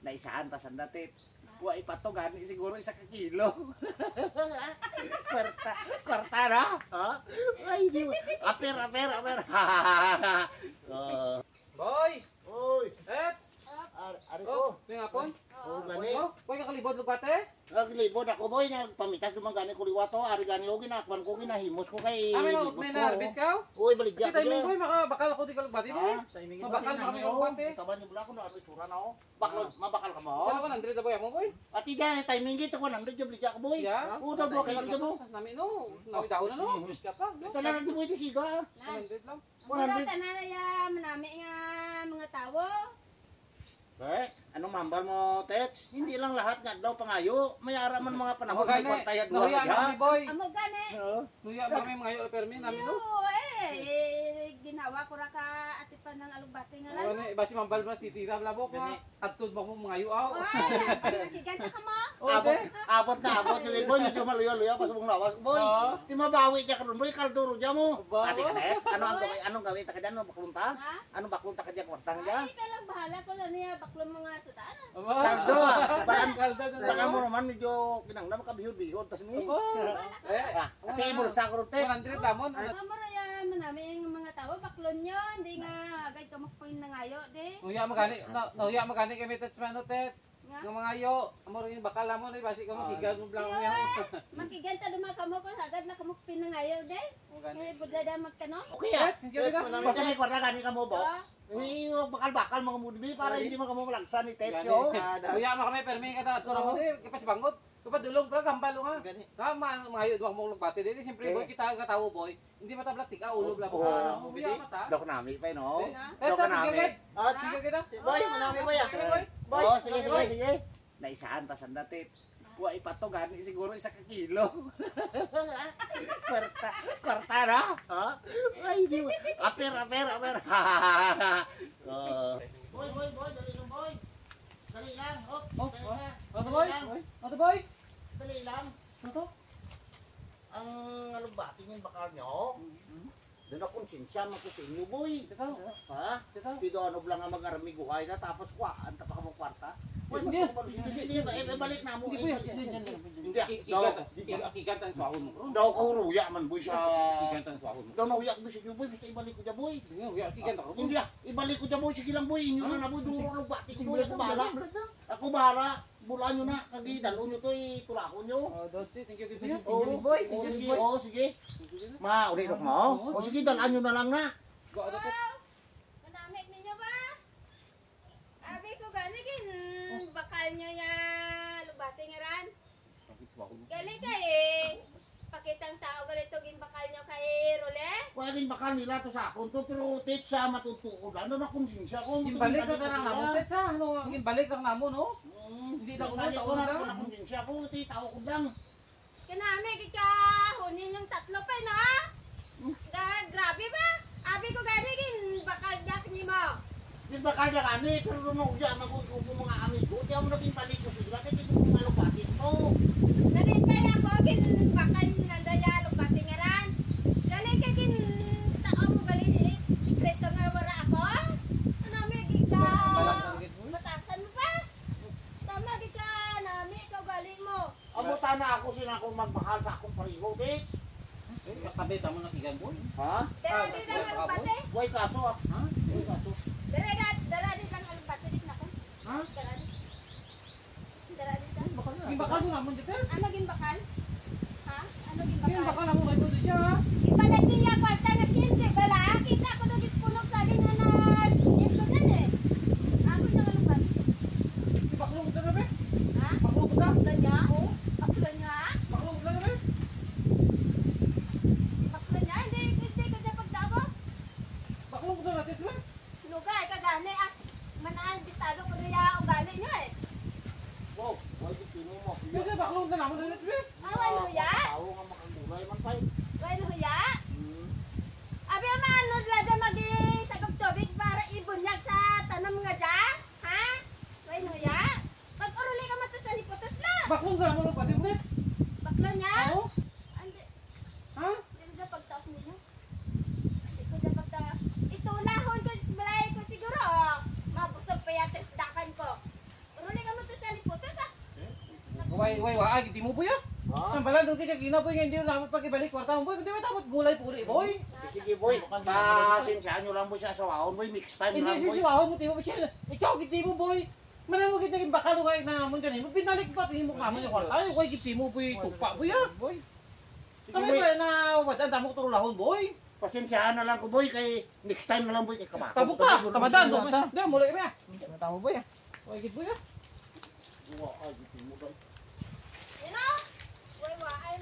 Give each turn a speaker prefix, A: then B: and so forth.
A: Naisahan ta sandatit. Kuha ipato gani siguro isa ka kilo. Kwarta na? Ha? Ay, di mo. Aper.
B: Boy!
A: Oy,
B: Ets!
A: ari
B: Oh,
A: ko.
B: tingnan ako.
A: Oh, gani.
B: Boy, kakalibod lugate?
A: Naglibod ako boy, nagpamitas naman gani ko liwato. Ari gani ko ginakwan ko ginahimos ko kay.
B: Amin ako, may narbis ka?
A: Uy, baligya
B: Kita timing boy, bakal ako di ka lugbati boy. Mabakal pa kami lugbati.
A: Taban niyo ko na ano sura na ako. Mabakal ka mo.
B: Saan ako nandito boy mo boy?
A: Ati dyan, timing gito ko nandun dyan baligya ka boy.
B: Ya?
A: Uda bo kay dito mo.
B: Nami no, nami dahon na no. Miss ka pa.
A: Sana na boy di siga.
B: 100 lang.
C: Mura tanaya manami nga mga tawo.
A: Anong mambal mo, Tets? Hindi lang lahat nga daw pangayo. Mayara man mga panahon
B: Gani,
A: may kwartaya duha
B: nuya
A: kaya.
B: kami boy.
C: Amo gani.
B: Nuya kami mga yo permi nami no.
C: Ginawa ko ra ka ati pa ng alugbati nga
B: Oo
C: lang.
B: ni basi mambal ba si Tira Labok nga. Adtud ba mo mga yo aw.
C: Ay, kiganta ka mo.
A: Abot yung boy, medyo maluya-luya pa sa mong lawas, boy. Di mabawi dyan ka ron, boy, kalduro dyan mo. Ate ka na, anong gawin ta ka dyan, baklunta? Anong baklunta ka dyan, kwartang dyan?
C: Ay, ka lang bahala ko lang niya baklo mga sudana.
A: Kaldo baka mo naman medyo kinangna makabihod-bihod, tas ni. Ate, ibulsa ko ron, te.
B: 100 lamon.
C: Mamara yan manami yung mga tawo baklon nyo. Hindi nga agad ka magpoint na ngayo, di.
B: Nuya magani kami Tets mano Tets. Ng mga yo, amo rin bakal lamon ni basi ka makigan mo lang niya.
C: Makiganta dumaka mo ko agad na kamukpin na ngayo, di. Ngay budada magkano.
A: Okay basta may kwarta gani ka mo, box. Bakal-bakal mga mudibi para hindi mo ka mo malagsan ni Tets, yo.
B: Nuya mo kami permi ka ta mo di kasi bangot. Kapag dulog pa gambalo nga. Tama mga yo mo lugbati di siyempre boy kita ka tawo boy. Hindi matablat tika ulog lang ko. Nuya mata.
A: Dok nami pa no.
B: Dok nami. Tiga kita.
A: Boy, manami boy. Boy, sige. Naisahan ta sandatit. Kuha ipato gani siguro isa ka kilo. Kwarta na? Ha? Ay, di mo. Aper. Boy, dali lang boy. Dali lang.
B: Ano boy?
A: Dali lang.
B: Ano to?
A: Ang alugbati niyan bakal nyo. Doon na konsensya mo ko sa inyo, boy. Ha? Dito ano lang ang mag-arami guhay na tapos kuhaan ta pa ka mong kwarta. Hindi, balik na mo. Hindi,
B: ikigantan sa ahon mo.
A: daw ka huruya man, boy, sa...
B: Ikigantan sa ahon mo.
A: Daw nahuya ko sa inyo, boy. Basta ibalik ko dyan, boy.
B: Ikigantan ko.
A: Hindi, ibalik ko dyan, boy. Sige lang, boy. Inyo na boy. Duro alugbati ko, boy. Ako bahala. Bulaan nyo na. Kagi, dalo nyo to, tulakon nyo.
B: Thank you.
A: Boy. Sige. Ulit ako mo. Sige, dalaan nyo na lang na.
C: Manamik ninyo ba? Abi ko gani kin bakal nyo ya lubati nga ran. Gali kay pakitang tao galito gin bakal nyo kay Role.
A: Pwedeng bakal nila to sa akon to, pero tit sa matutuon. Ano na konsensya ko?
B: Gimbalik na lang namon Tets ha. Ano, gimbalik lang namon no.
A: Hindi na ko na konsensya ko, tit tao ko lang.
C: Kanami kika hunin yung tatlo pa na. Grabe ba? Abi ko gani kin bakal dak ni mo.
A: Di bakal na kami, pero rumawya mag-upo mga amin ko. Di ako naging balik ko sila, kaya dito kong malupatin mo.
C: Galing kaya ko kin bakal nandaya lubati nga ran. Galing kay kin tao mo galing sikreto nga wala ako. Kanami kika batasan mo pa. Tama kika nami ikaw galing mo.
A: Amuta na ako sila kung magmahal sa akong pariho, bitch.
B: Tabi tamo na kigan boy.
A: Ha?
C: Dara di lang alubati.
A: Huwag kaso ah. Ha? Huwag kaso.
C: Dara di lang alubati din ako.
A: Ha?
C: Dara di lang.
B: Gimbakal mo namon dito.
C: Ano gin bakal? Ha? Ano gin bakal?
B: Gimbakal namon kay Budo siya.
C: Ibalik niya kwarta na siyente bala. Kita ko doon dispunog sabi nga na ito gan eh. Ako na alubati.
B: Gibaklong ka na be.
C: Ha?
B: Baklong ka.
C: Bakla niya? Oo. Bakla niya?
B: Baklong ka na be.
C: Bakla niya? Hindi ka dyan pagdabo.
B: Baklong ka na Tets be.
C: Lugay, kagani ah. Manaan, bistado ko niya ugali niyo eh.
A: Wow, huwag ipino mo.
B: Kasi baklong ka namon Tets be.
C: Awan huya?
A: Tao nga makagulay man tayo.
C: Wan huya? Abi man, ano dyan mag-isagog tubig para ibunyag sa tanam nga dyan? Ha? Wan huya? Pag-uruli ka mato sa lipotos na.
B: Baklong ka namon pati be.
C: Bakla niya?
B: Oo.
C: Andi.
B: Ha?
C: Hindi ko dyan pagtaok niyo. Hindi ko dyan pagtaok. Itulahon ko, balay ko siguro. Mabusog pa yatres dakan ko. Uruli
B: Way, hindi mo boy ah.
A: Ha?
B: Ang bala doon kita ginaboy nga hindi naman pag-ibalik kwarta mo boy. Kundi may dapat gulay po ulit boy.
A: Sige boy, pasensyahan nyo lang boy sa asawahon boy, next time
B: Hindi
A: lang boy.
B: sisiwahon mo timo siya. Ikaw giti mo boy. Manan mo gid naging bakal nga na mo kanimo. Pinalik pa timo kamon yung kwarta. Ay koy giti mo boy tupa boy ah.
A: Boy. Sige
B: Kami
A: boy,
B: boy na wadan damo ko turulahon boy.
A: pasensyahan na lang ko boy, kay next time na lang boy, kay kabato.
B: Tabok ka, tamadan do. Da mo lagi ba.
D: Tama boy ah.
B: Koy gid boy ah.
A: Ay, giti mo boy.
C: You know? Wai wa ay